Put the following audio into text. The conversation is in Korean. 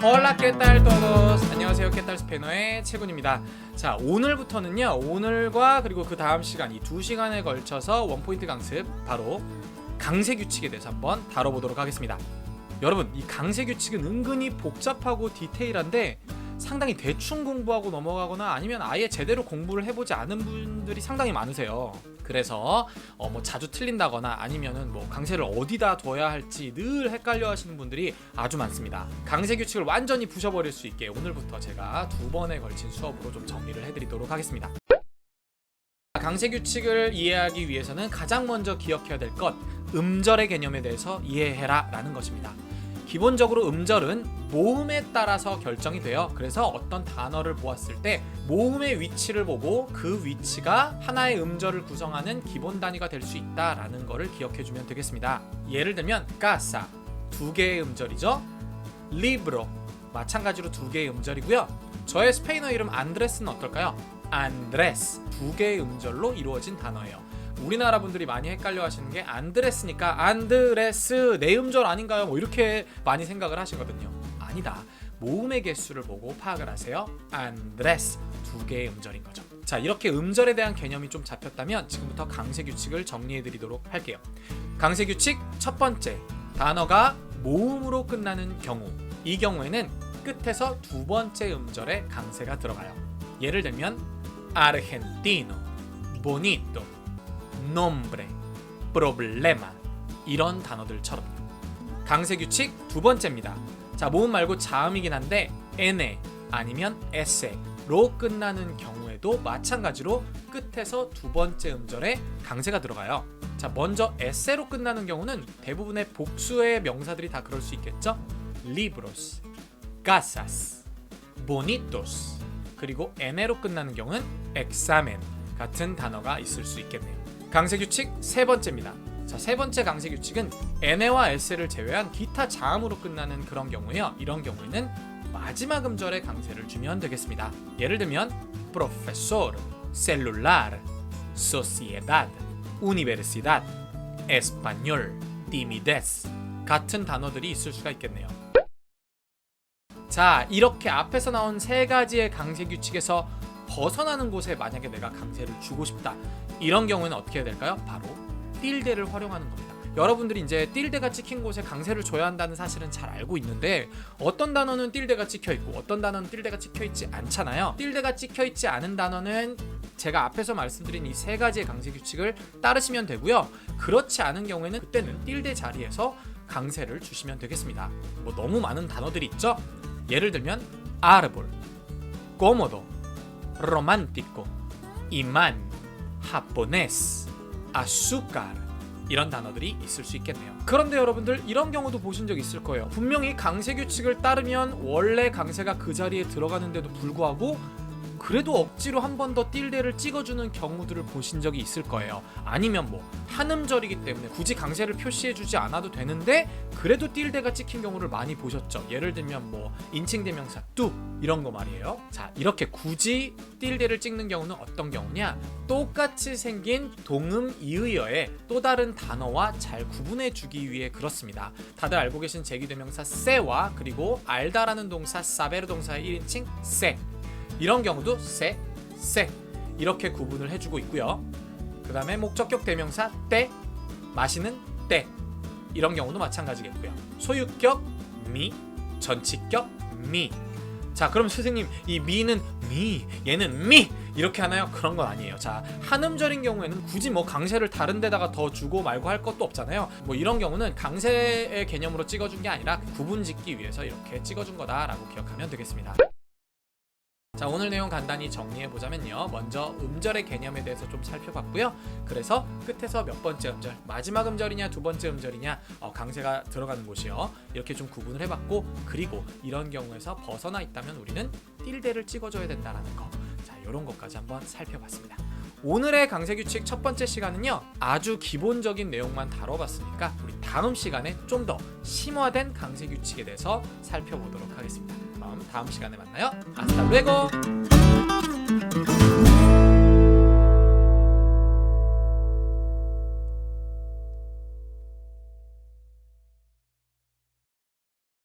Hola, ¿qué tal todos? 안녕하세요, 깨달 스페너의 채군입니다. 자, 오늘부터는요, 오늘과 그리고 그 다음 시간, 이 2시간에 걸쳐서 원포인트 강습, 바로 강세 규칙에 대해서 한번 다뤄보도록 하겠습니다. 여러분, 이 강세 규칙은 은근히 복잡하고 디테일한데 상당히 대충 공부하고 넘어가거나 아니면 아예 제대로 공부를 해보지 않은 분들이 상당히 많으세요. 그래서 뭐 자주 틀린다거나 아니면은 뭐 강세를 어디다 둬야 할지 늘 헷갈려 하시는 분들이 아주 많습니다. 강세 규칙을 완전히 부셔버릴 수 있게 오늘부터 제가 2번에 걸친 수업으로 좀 정리를 해드리도록 하겠습니다. 강세 규칙을 이해하기 위해서는 가장 먼저 기억해야 될 것, 음절의 개념에 대해서 이해해라 라는 것입니다. 기본적으로 음절은 모음에 따라서 결정이 돼요. 그래서 어떤 단어를 보았을 때 모음의 위치를 보고 그 위치가 하나의 음절을 구성하는 기본 단위가 될 수 있다라는 것을 기억해주면 되겠습니다. 예를 들면 casa 2개의 음절이죠. libro 마찬가지로 2개의 음절이고요. 저의 스페인어 이름 안드레스는 어떨까요? 안드레스 2개의 음절로 이루어진 단어예요. 우리나라 분들이 많이 헷갈려 하시는 게 안드레스니까 안드레스 네 음절 아닌가요? 뭐 이렇게 많이 생각을 하시거든요. 아니다. 모음의 개수를 보고 파악을 하세요. 안드레스 2개의 음절인 거죠. 자, 이렇게 음절에 대한 개념이 좀 잡혔다면 지금부터 강세 규칙을 정리해 드리도록 할게요. 강세 규칙 첫 번째, 단어가 모음으로 끝나는 경우, 이 경우에는 끝에서 2번째 음절에 강세가 들어가요. 예를 들면 argentino, bonito, nombre, problema 이런 단어들처럼요. 강세 규칙 두 번째입니다. 자, 모음 말고 자음이긴 한데 ene 아니면 ese로 끝나는 경우에도 마찬가지로 끝에서 2번째 음절에 강세가 들어가요. 자, 먼저 ese로 끝나는 경우는 대부분의 복수의 명사들이 다 그럴 수 있겠죠. libros, casas, bonitos. 그리고 ene로 끝나는 경우는 examen 같은 단어가 있을 수 있겠네요. 강세 규칙 세 번째입니다. 자, 세 번째 강세 규칙은 ene와 ese를 제외한 기타 자음으로 끝나는 그런 경우에요. 이런 경우에는 마지막 음절에 강세를 주면 되겠습니다. 예를 들면 profesor, celular, sociedad, universidad, español, timidez 같은 단어들이 있을 수가 있겠네요. 자, 이렇게 앞에서 나온 세 가지의 강세 규칙에서 벗어나는 곳에 만약에 내가 강세를 주고 싶다, 이런 경우에는 어떻게 해야 될까요? 바로 틸데를 활용하는 겁니다. 여러분들이 이제 틸데가 찍힌 곳에 강세를 줘야 한다는 사실은 잘 알고 있는데 어떤 단어는 틸데가 찍혀 있고 어떤 단어는 틸데가 찍혀 있지 않잖아요. 틸데가 찍혀 있지 않은 단어는 제가 앞에서 말씀드린 이 세 가지의 강세 규칙을 따르시면 되고요. 그렇지 않은 경우에는 그때는 틸데 자리에서 강세를 주시면 되겠습니다. 뭐 너무 많은 단어들이 있죠. 예를 들면 árbol, cómodo, romántico, imán, japonés, azúcar 이런 단어들이 있을 수 있겠네요. 그런데 여러분들 이런 경우도 보신 적 있을 거예요. 분명히 강세 규칙을 따르면 원래 강세가 그 자리에 들어가는데도 불구하고 그래도 억지로 한 번 더 틸데를 찍어주는 경우들을 보신 적이 있을 거예요. 아니면 뭐 한음절이기 때문에 굳이 강세를 표시해주지 않아도 되는데 그래도 틸데가 찍힌 경우를 많이 보셨죠. 예를 들면 뭐 인칭대명사 뚜 이런 거 말이에요. 자, 이렇게 굳이 틸데를 찍는 경우는 어떤 경우냐, 똑같이 생긴 동음 이의어의 또 다른 단어와 잘 구분해주기 위해 그렇습니다. 다들 알고 계신 제기대명사 세와 그리고 알다라는 동사 사베르 동사의 1인칭 세, 이런 경우도 세 이렇게 구분을 해주고 있고요. 그 다음에 목적격 대명사 때, 마시는 때 이런 경우도 마찬가지겠고요. 소유격 미, 전치격 미. 자, 그럼 선생님 이 미는 미, 얘는 미 이렇게 하나요? 그런 건 아니에요. 자, 한음절인 경우에는 굳이 뭐 강세를 다른 데다가 더 주고 말고 할 것도 없잖아요. 뭐 이런 경우는 강세의 개념으로 찍어준 게 아니라 구분 짓기 위해서 이렇게 찍어준 거다라고 기억하면 되겠습니다. 자, 오늘 내용 간단히 정리해보자면요. 먼저 음절의 개념에 대해서 좀 살펴봤고요. 그래서 끝에서 몇 번째 음절, 마지막 음절이냐 두 번째 음절이냐 강세가 들어가는 곳이요. 이렇게 좀 구분을 해봤고, 그리고 이런 경우에서 벗어나 있다면 우리는 틸데를 찍어줘야 된다는 거. 자, 이런 것까지 한번 살펴봤습니다. 오늘의 강세 규칙 첫 번째 시간은요, 아주 기본적인 내용만 다뤄봤으니까 우리 다음 시간에 좀 더 심화된 강세 규칙에 대해서 살펴보도록 하겠습니다. 그럼 다음 시간에 만나요. 아스타 루에고.